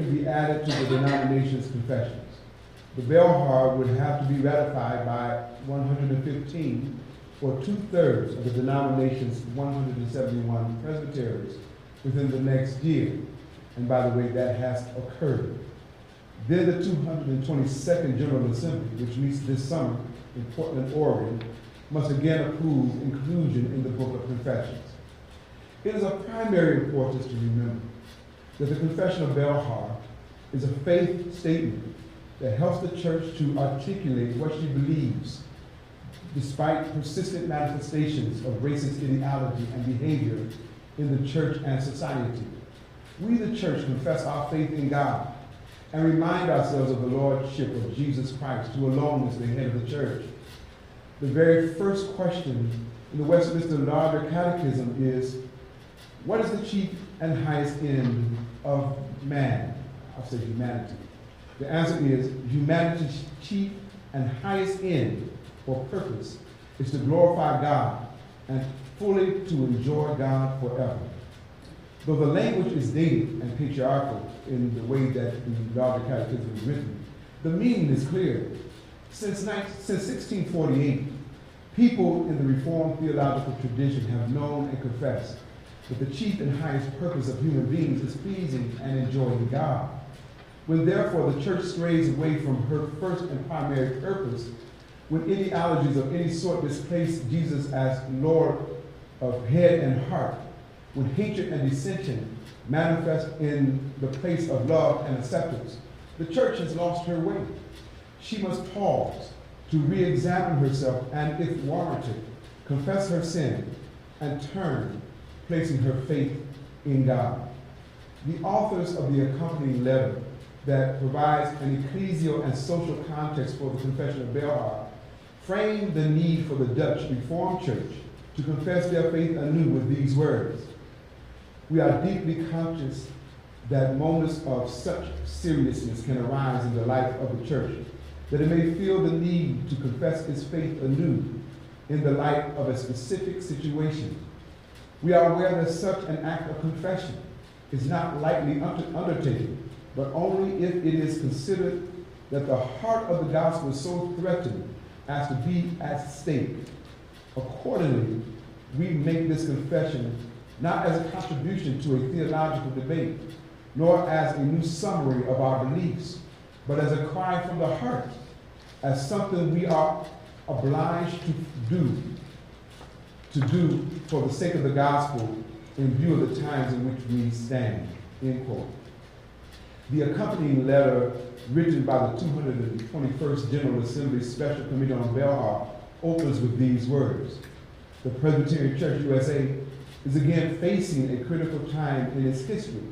be added to the denomination's confessions. The Belhar would have to be ratified by 115, or 2/3 of the denomination's 171 presbyteries within the next year. And by the way, that has occurred. Then the 222nd General Assembly, which meets this summer in Portland, Oregon, must again approve inclusion in the Book of Confessions. It is of primary importance to remember that the Confession of Belhar is a faith statement that helps the church to articulate what she believes despite persistent manifestations of racist ideology and behavior in the church and society. We, the church, confess our faith in God and remind ourselves of the lordship of Jesus Christ, who alone is the head of the church. The very first question in the Westminster Larger Catechism is, what is the chief and highest end of man? I'll say humanity. The answer is, humanity's chief and highest end or purpose is to glorify God and fully to enjoy God forever. Though the language is dated and patriarchal in the way that the Larger Catechism is written, the meaning is clear. Since 1648, people in the Reformed theological tradition have known and confessed that the chief and highest purpose of human beings is pleasing and enjoying God. When therefore the church strays away from her first and primary purpose, when ideologies of any sort displace Jesus as Lord of head and heart, when hatred and dissension manifest in the place of love and acceptance, the church has lost her way. She must pause to re-examine herself and, if warranted, confess her sin and turn, placing her faith in God. The authors of the accompanying letter that provides an ecclesial and social context for the Confession of Belhar frame the need for the Dutch Reformed Church to confess their faith anew with these words. We are deeply conscious that moments of such seriousness can arise in the life of the church, that it may feel the need to confess its faith anew in the light of a specific situation. We are aware that such an act of confession is not lightly undertaken, but only if it is considered that the heart of the gospel is so threatened as to be at stake. Accordingly, we make this confession not as a contribution to a theological debate, nor as a new summary of our beliefs, but as a cry from the heart, as something we are obliged to do for the sake of the gospel in view of the times in which we stand, end quote. The accompanying letter, written by the 221st General Assembly Special Committee on Belhar, opens with these words. The Presbyterian Church USA is again facing a critical time in its history.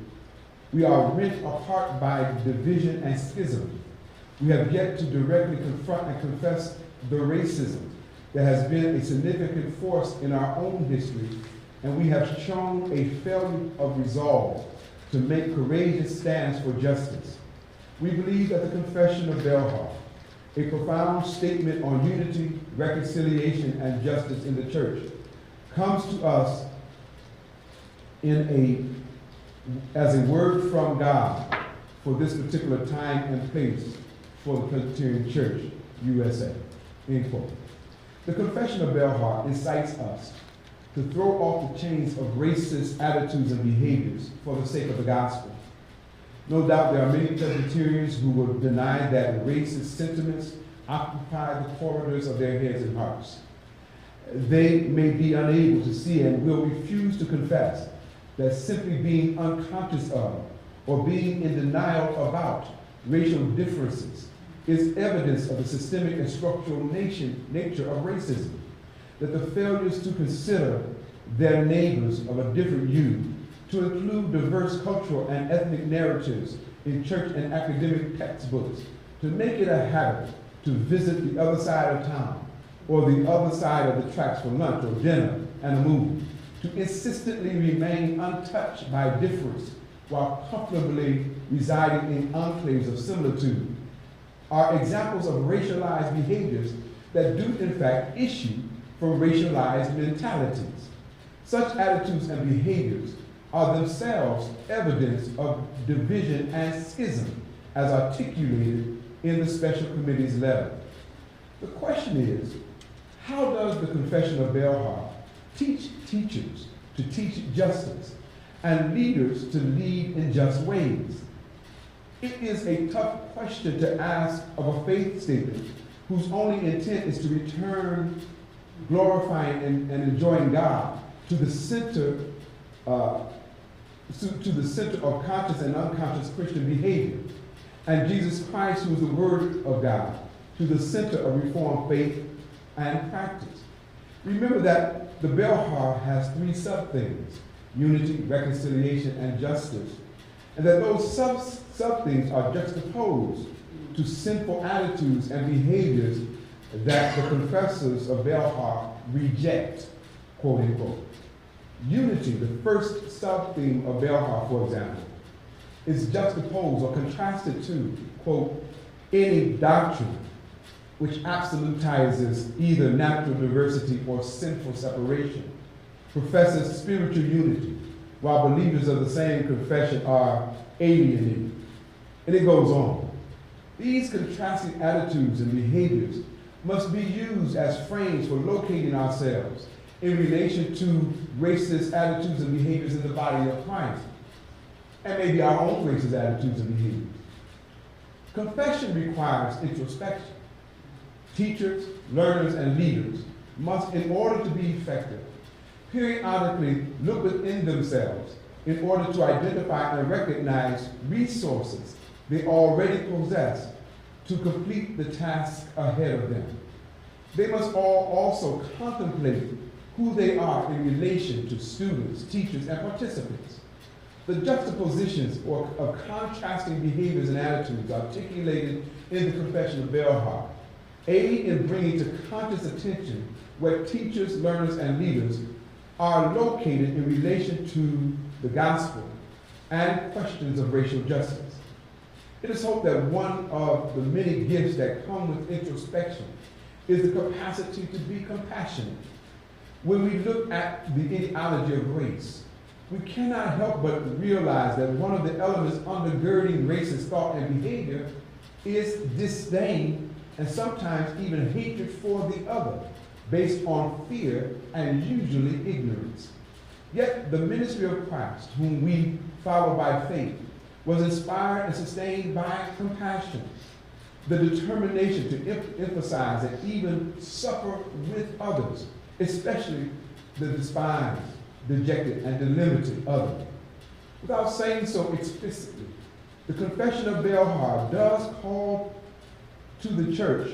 We are rent apart by division and schism. We have yet to directly confront and confess the racism that has been a significant force in our own history, and we have shown a failure of resolve to make courageous stands for justice. We believe that the Confession of Belhar, a profound statement on unity, reconciliation, and justice in the church, comes to us as a word from God for this particular time and place for the Presbyterian Church, USA, end quote. The Confession of Belhar incites us to throw off the chains of racist attitudes and behaviors for the sake of the gospel. No doubt there are many Presbyterians who will deny that racist sentiments occupy the corridors of their heads and hearts. They may be unable to see and will refuse to confess that simply being unconscious of or being in denial about racial differences is evidence of the systemic and structural nature of racism, that the failures to consider their neighbors of a different hue, to include diverse cultural and ethnic narratives in church and academic textbooks, to make it a habit to visit the other side of town or the other side of the tracks for lunch or dinner and a movie, to insistently remain untouched by difference while comfortably residing in enclaves of similitude, are examples of racialized behaviors that do in fact issue from racialized mentalities. Such attitudes and behaviors are themselves evidence of division and schism as articulated in the special committee's letter. The question is, how does the Confession of Belhar teach teachers to teach justice and leaders to lead in just ways? It is a tough question to ask of a faith statement whose only intent is to return glorifying and enjoying God to the center of conscious and unconscious Christian behavior, and Jesus Christ, who is the Word of God, to the center of Reformed faith and practice. Remember that the Belhar has three sub-things: unity, reconciliation, and justice, and that those sub-things are juxtaposed to sinful attitudes and behaviors that the confessors of Belhar reject, quote unquote. Unity, the first sub-theme of Belhar, for example, is juxtaposed or contrasted to, quote, any doctrine which absolutizes either natural diversity or sinful separation, professes spiritual unity, while believers of the same confession are alienated. And it goes on. These contrasting attitudes and behaviors must be used as frames for locating ourselves in relation to racist attitudes and behaviors in the body of Christ, and maybe our own racist attitudes and behaviors. Confession requires introspection. Teachers, learners, and leaders must, in order to be effective, periodically look within themselves in order to identify and recognize resources they already possess to complete the task ahead of them. They must all also contemplate who they are in relation to students, teachers, and participants. The juxtapositions of contrasting behaviors and attitudes articulated in the Confession of Belhar aid in bringing to conscious attention where teachers, learners, and leaders are located in relation to the gospel and questions of racial justice. It is hoped that one of the many gifts that come with introspection is the capacity to be compassionate. When we look at the ideology of race, we cannot help but realize that one of the elements undergirding racist thought and behavior is disdain and sometimes even hatred for the other, based on fear and usually ignorance. Yet the ministry of Christ, whom we follow by faith, was inspired and sustained by compassion, the determination to emphasize and even suffer with others, especially the despised, dejected, and delimited other. Without saying so explicitly, the Confession of Belhar does call to the church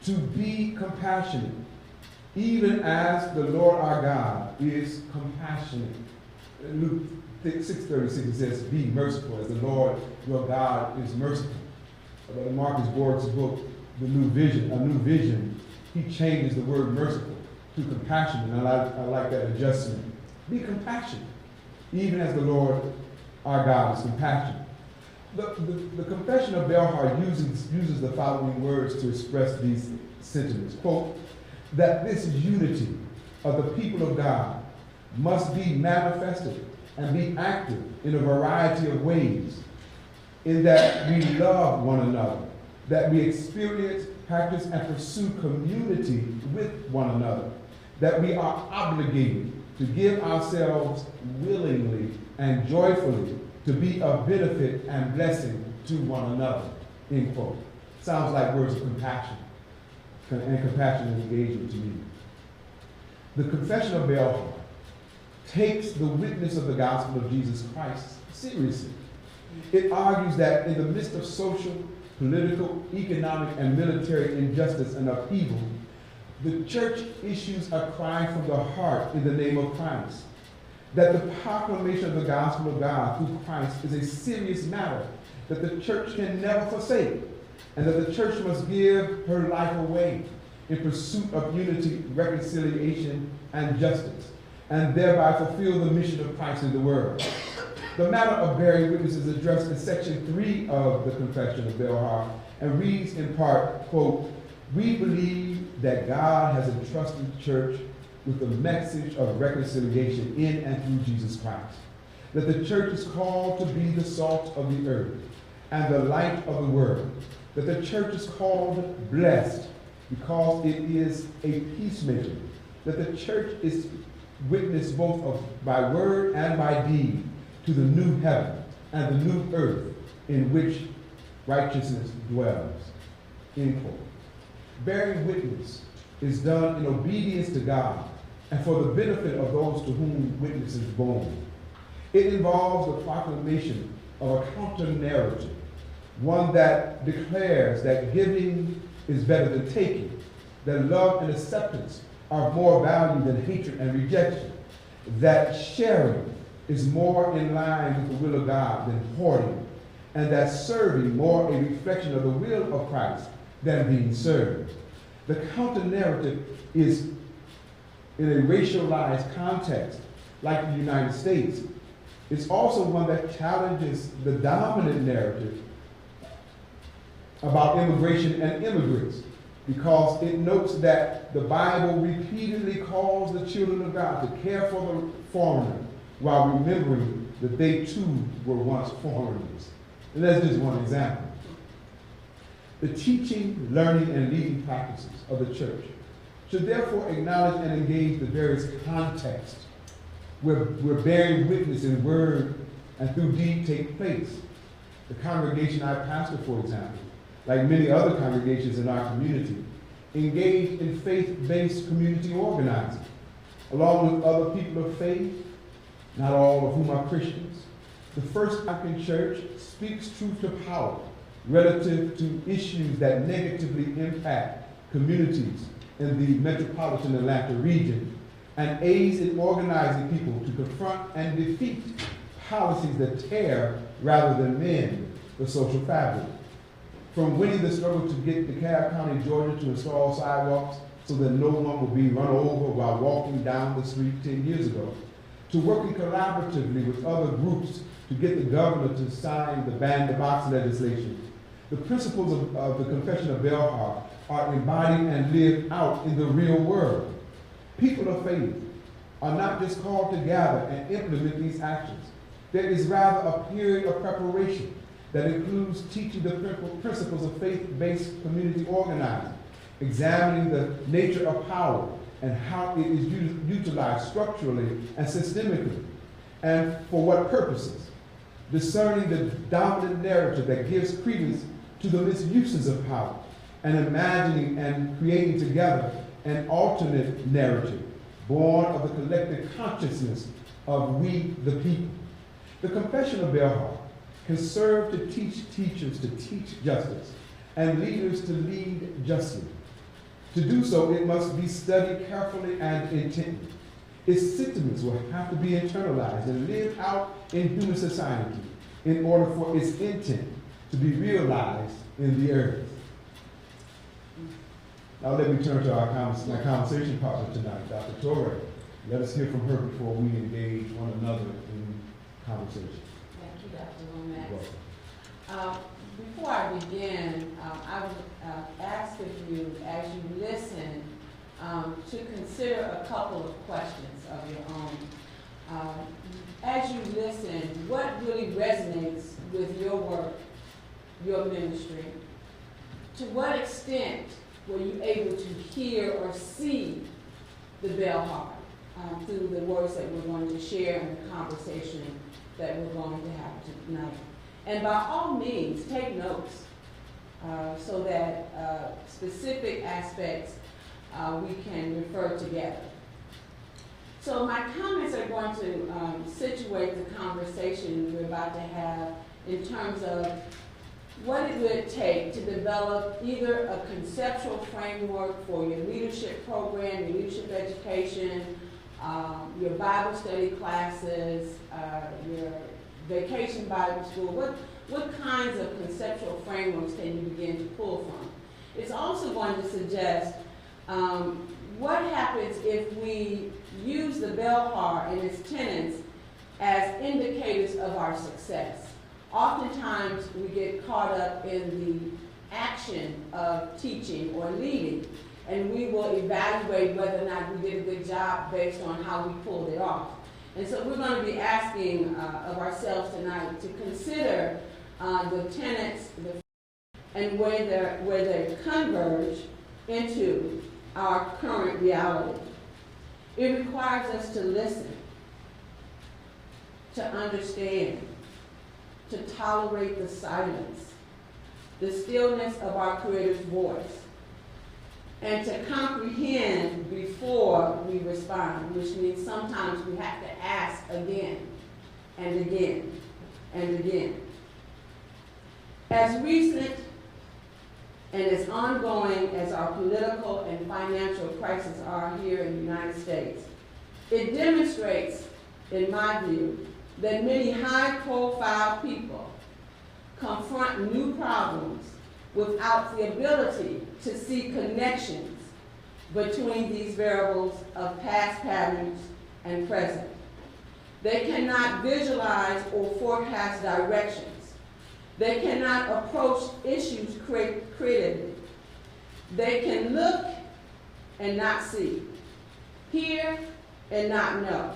to be compassionate, even as the Lord our God is compassionate. In Luke 6:36 it says, be merciful as the Lord your God is merciful. But in Marcus Borg's book, A New Vision, he changes the word merciful to compassionate, and I like that adjustment. Be compassionate, even as the Lord our God is compassionate. The Confession of Belhar uses the following words to express these sentiments. Quote, that this unity of the people of God must be manifested and be active in a variety of ways, in that we love one another, that we experience, practice, and pursue community with one another, that we are obligated to give ourselves willingly and joyfully to be of benefit and blessing to one another, end quote. Sounds like words of compassion and compassionate engagement to me. The Confession of Belhar takes the witness of the gospel of Jesus Christ seriously. It argues that in the midst of social, political, economic, and military injustice and upheaval, the church issues a cry from the heart in the name of Christ, that the proclamation of the gospel of God through Christ is a serious matter that the church can never forsake, and that the church must give her life away in pursuit of unity, reconciliation, and justice, and thereby fulfill the mission of Christ in the world. The matter of bearing witness is addressed in section 3 of the Confession of Belhar and reads in part, quote, we believe that God has entrusted the church with the message of reconciliation in and through Jesus Christ. that the church is called to be the salt of the earth and the light of the world, that the church is called blessed because it is a peacemaker, that the church is witness both by word and by deed to the new heaven and the new earth in which righteousness dwells. End quote. Bearing witness is done in obedience to God and for the benefit of those to whom witness is born. It involves the proclamation of a counter-narrative, one that declares that giving is better than taking, that love and acceptance are more valued than hatred and rejection, that sharing is more in line with the will of God than hoarding, and that serving more a reflection of the will of Christ than being served. The counter-narrative is in a racialized context, like the United States. It's also one that challenges the dominant narrative about immigration and immigrants, because it notes that the Bible repeatedly calls the children of God to care for the foreigner while remembering that they too were once foreigners. And that's just one example. The teaching, learning, and leading practices of the church should therefore acknowledge and engage the various contexts where bearing witness in word and through deed take place. The congregation I pastor, for example, like many other congregations in our community, engaged in faith-based community organizing, along with other people of faith, not all of whom are Christians. The First African Church speaks truth to power relative to issues that negatively impact communities in the metropolitan Atlanta region, and aids in organizing people to confront and defeat policies that tear rather than mend the social fabric. From winning the struggle to get DeKalb County, Georgia to install sidewalks so that no one will be run over while walking down the street 10 years ago, to working collaboratively with other groups to get the governor to sign the ban the box legislation. The principles of the Confession of Belhar are embodied and lived out in the real world. People of faith are not just called to gather and implement these actions. There is rather a period of preparation that includes teaching the principles of faith-based community organizing, examining the nature of power and how it is utilized structurally and systemically, and for what purposes, discerning the dominant narrative that gives credence to the misuses of power, and imagining and creating together an alternate narrative born of the collective consciousness of we the people. The Confession of Belhar can serve to teach teachers to teach justice and leaders to lead justly. To do so, it must be studied carefully and intently. Its sentiments will have to be internalized and lived out in human society in order for its intent to be realized in the earth. Now let me turn to my conversation partner tonight, Dr. Torre. Let us hear from her before we engage one another in conversation. Thank you, Dr. Lomax. Before I begin, I would ask of you, as you listen, to consider a couple of questions of your own. As you listen, what really resonates with your work, your ministry? To what extent were you able to hear or see the Belhar through the words that we're going to share in the conversation that we're going to have tonight? And by all means, take notes so that specific aspects we can refer together. So my comments are going to situate the conversation we're about to have in terms of what it would take to develop either a conceptual framework for your leadership program, your leadership education, your Bible study classes, your vacation Bible school. What kinds of conceptual frameworks can you begin to pull from? It's also going to suggest what happens if we use the Belhar and its tenets as indicators of our success. Oftentimes we get caught up in the action of teaching or leading, and we will evaluate whether or not we did a good job based on how we pulled it off. And so we're going to be asking of ourselves tonight to consider the tenets and where they converge into our current reality. It requires us to listen, to understand, to tolerate the silence, the stillness of our Creator's voice, and to comprehend before we respond, which means sometimes we have to ask again and again and again. As recent and as ongoing as our political and financial crises are here in the United States, it demonstrates, in my view, that many high-profile people confront new problems without the ability to see connections between these variables of past patterns and present. They cannot visualize or forecast directions. They cannot approach issues creatively. They can look and not see, hear and not know,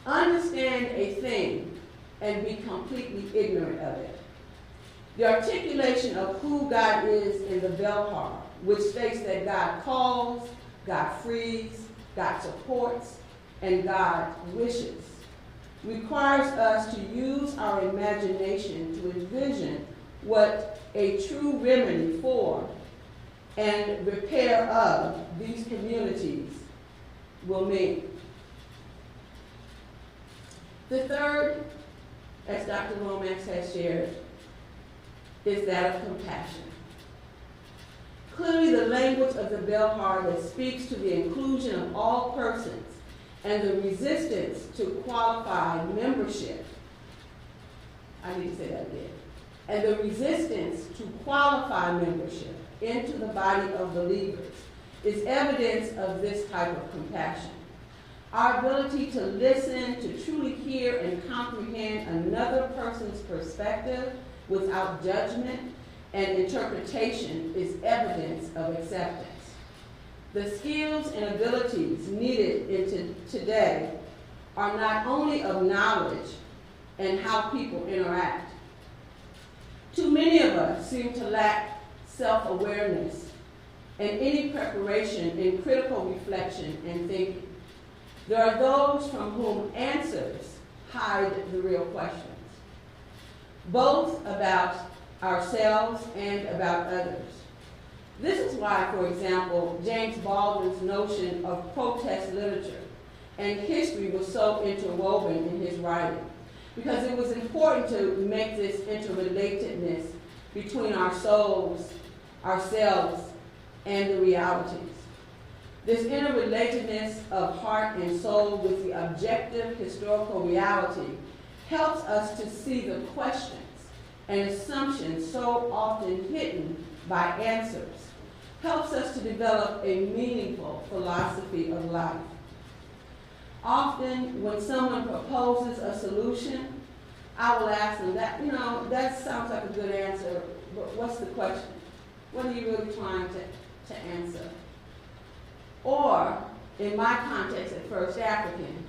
understand a thing and be completely ignorant of it. The articulation of who God is in the Belhar, which states that God calls, God frees, God supports, and God wishes, requires us to use our imagination to envision what a true remedy for and repair of these communities will mean. The third, as Dr. Lomax has shared, is that of compassion. Clearly, the language of the Belhar that speaks to the inclusion of all persons and the resistance to qualified membership, I need to say that again, and the resistance to qualify membership into the body of believers is evidence of this type of compassion. Our ability to listen, to truly hear and comprehend another person's perspective without judgment and interpretation is evidence of acceptance. The skills and abilities needed in today are not only of knowledge and how people interact. Too many of us seem to lack self-awareness and any preparation in critical reflection and thinking. There are those from whom answers hide the real questions, both about ourselves and about others. This is why, for example, James Baldwin's notion of protest literature and history was so interwoven in his writing, because it was important to make this interrelatedness between our souls, ourselves, and the realities. This interrelatedness of heart and soul with the objective historical reality helps us to see the questions and assumptions so often hidden by answers, helps us to develop a meaningful philosophy of life. Often, when someone proposes a solution, I will ask them that sounds like a good answer, but what's the question? What are you really trying to answer? Or, in my context at First African,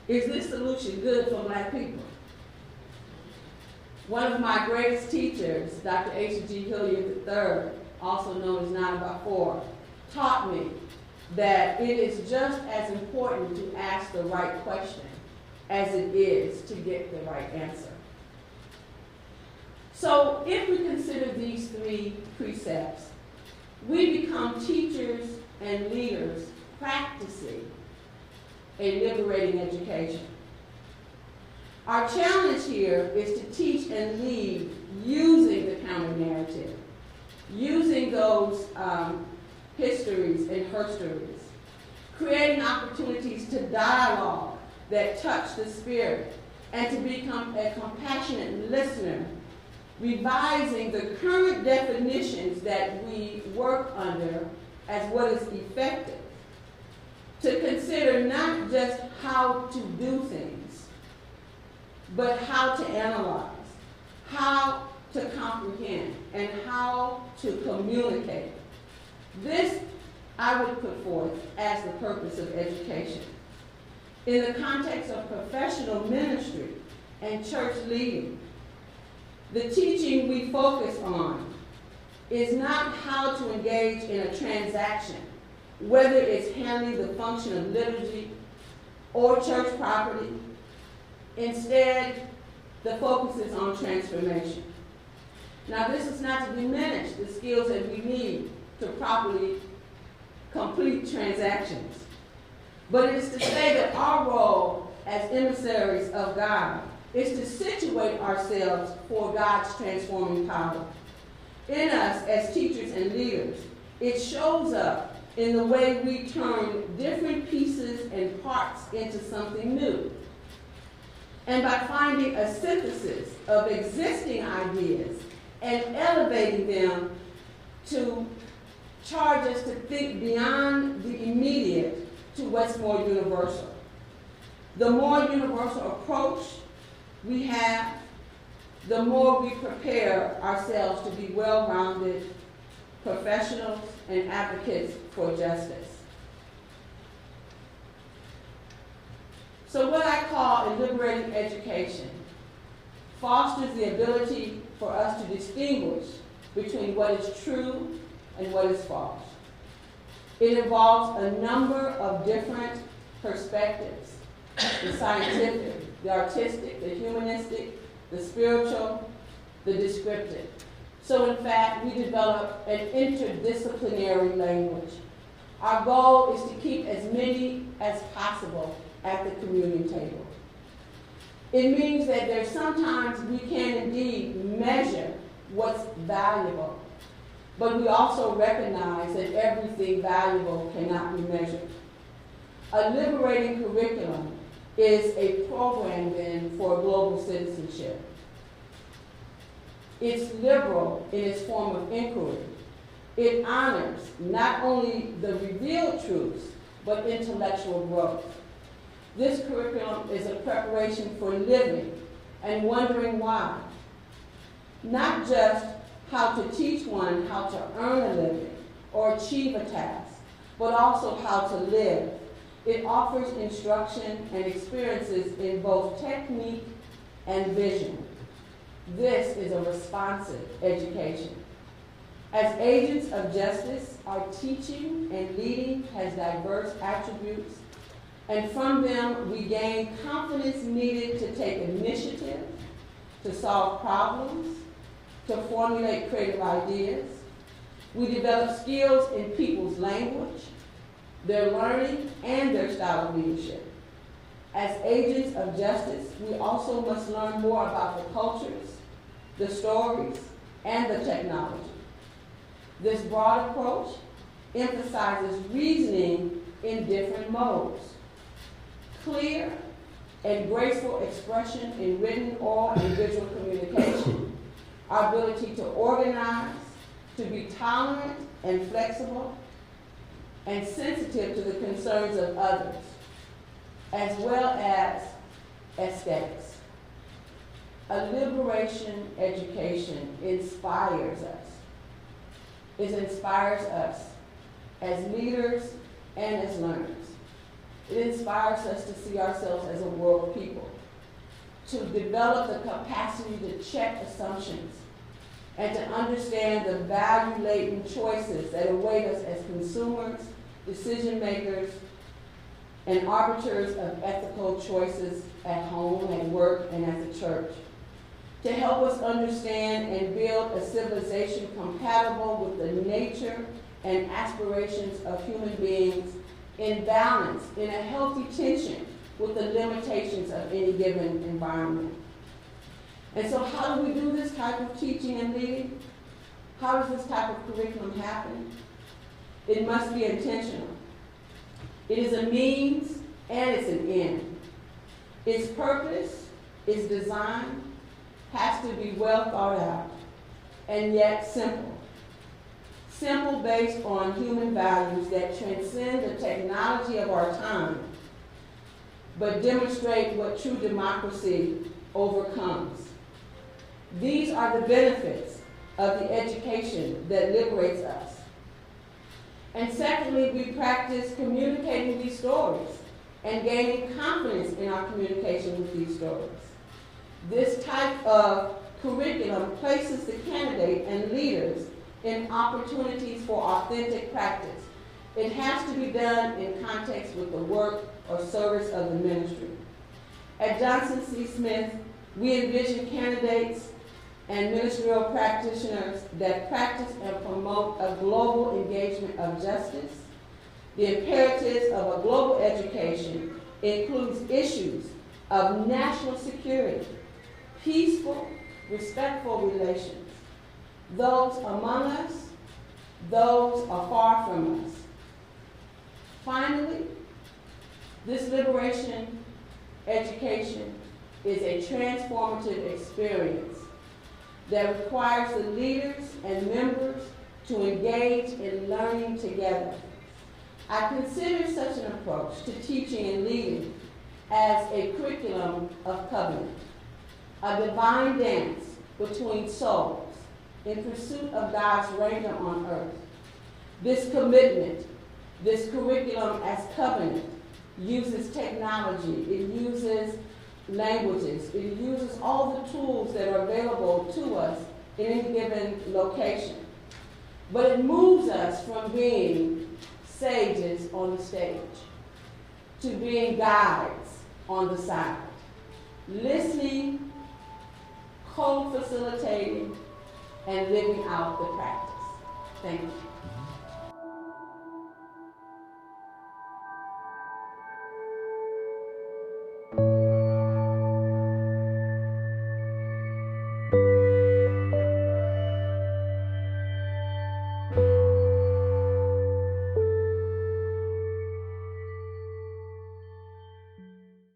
is this solution good for Black people? One of my greatest teachers, Dr. H.G. Hilliard III, also known as 9x4, taught me that it is just as important to ask the right question as it is to get the right answer. So if we consider these three precepts, we become teachers and leaders practicing a liberating education. Our challenge here is to teach and lead using the counter-narrative, using those histories and herstories, creating opportunities to dialogue that touch the spirit, and to become a compassionate listener, revising the current definitions that we work under as what is effective, to consider not just how to do things, but how to analyze, how to comprehend, and how to communicate. This I would put forth as the purpose of education. in the context of professional ministry and church leading. The teaching we focus on is not how to engage in a transaction, whether it's handling the function of liturgy or church property. Instead, the focus is on transformation. Now, this is not to diminish the skills that we need to properly complete transactions, but it is to say that our role as emissaries of God is to situate ourselves for God's transforming power. In us as teachers and leaders, it shows up in the way we turn different pieces and parts into something new. And by finding a synthesis of existing ideas and elevating them to charge us to think beyond the immediate to what's more universal. The more universal approach we have, the more we prepare ourselves to be well-rounded professionals and advocates for justice. So what I call a liberating education fosters the ability for us to distinguish between what is true and what is false. It involves a number of different perspectives: the scientific, the artistic, the humanistic, the spiritual, the descriptive. So in fact, we develop an interdisciplinary language. Our goal is to keep as many as possible at the communion table. It means that there's sometimes we can indeed measure what's valuable, but we also recognize that everything valuable cannot be measured. A liberating curriculum is a program then for global citizenship. It's liberal in its form of inquiry. It honors not only the revealed truths, but intellectual growth. This curriculum is a preparation for living and wondering why. Not just how to teach one how to earn a living or achieve a task, but also how to live. It offers instruction and experiences in both technique and vision. This is a responsive education. As agents of justice, our teaching and leading has diverse attributes, and from them we gain confidence needed to take initiative, to solve problems, to formulate creative ideas. We develop skills in people's language, their learning, and their style of leadership. As agents of justice, we also must learn more about the cultures, the stories, and the technology. This broad approach emphasizes reasoning in different modes: clear and graceful expression in written, oral, and visual communication, our ability to organize, to be tolerant and flexible, and sensitive to the concerns of others, as well as aesthetics. A liberation education inspires us. It inspires us as leaders and as learners. It inspires us to see ourselves as a world people, to develop the capacity to check assumptions, and to understand the value-laden choices that await us as consumers, decision makers, and arbiters of ethical choices at home, at work, and at the church. To help us understand and build a civilization compatible with the nature and aspirations of human beings, in balance, in a healthy tension with the limitations of any given environment. And so how do we do this type of teaching and leading? How does this type of curriculum happen? It must be intentional. It is a means and it's an end. Its purpose, its design, has to be well thought out and yet simple. Simple based on human values that transcend the technology of our time, but demonstrate what true democracy overcomes. These are the benefits of the education that liberates us. And secondly, we practice communicating these stories and gaining confidence in our communication with these stories. This type of curriculum places the candidate and leaders in opportunities for authentic practice. It has to be done in context with the work or service of the ministry. At Johnson C. Smith, we envision candidates and ministerial practitioners that practice and promote a global engagement of justice. The imperatives of a global education includes issues of national security, peaceful, respectful relations, those among us, those afar from us. Finally, this liberation education is a transformative experience that requires the leaders and members to engage in learning together. I consider such an approach to teaching and leading as a curriculum of covenant, a divine dance between souls in pursuit of God's reign on earth. This commitment, this curriculum as covenant, uses technology, it uses languages, it uses all the tools that are available to us in any given location. But it moves us from being sages on the stage to being guides on the side, listening, co-facilitating, and living out the practice. Thank you.